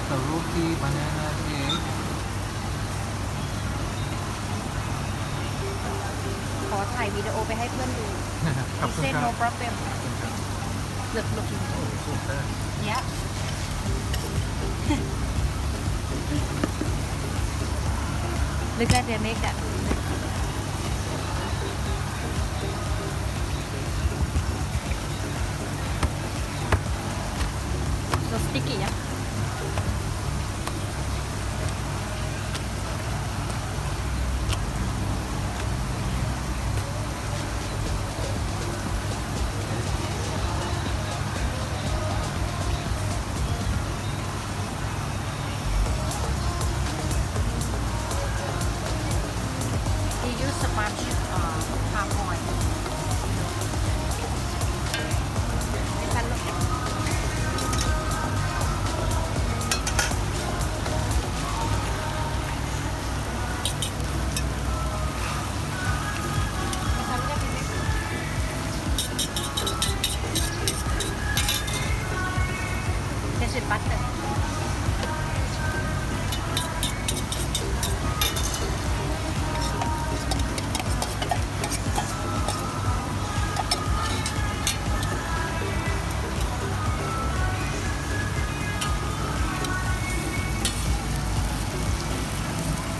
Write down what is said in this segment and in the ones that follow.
the roti, banana, egg. ขอถ่ายวิดีโอไปให้เพื่อนดู ขอบคุณ Say ครั no บ problem ขอบคุณครับ looking โอ้สุดยอด yeah look at they make that so sticky yeah he use sponge palm oil ไม่ทันหรอกไม่ทันก็เป็นเล็ก This is butter.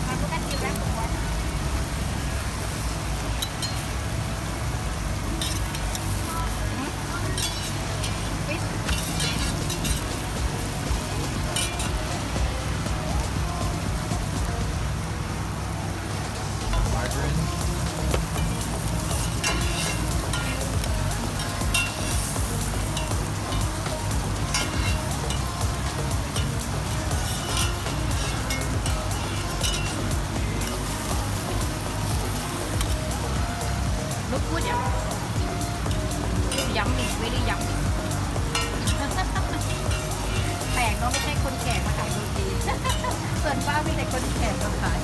Look at the rest of what? Fish? Margarine. Look good, yeah. Yummy, very yummy. แปลกเนาะไม่ใช่คนแก่มาขายโรตี ส่วนป้ามีแต่คนแก่มาขาย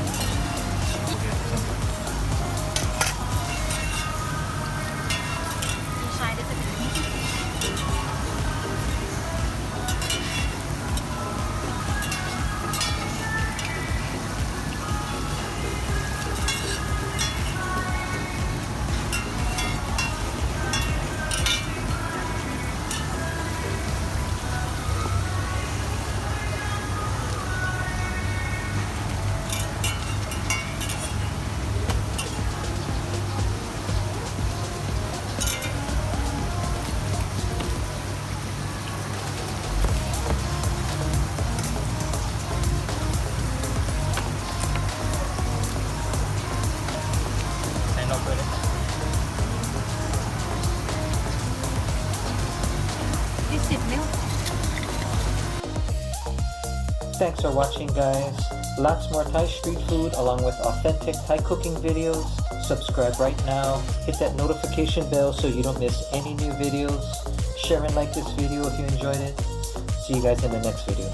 Inside is a Stand up with it. This is milk. Thanks for watching, guys. Lots more Thai street food along with authentic Thai cooking videos. Subscribe right now. Hit that notification bell so you don't miss any new videos. Share and like this video if you enjoyed it. See you guys in the next video.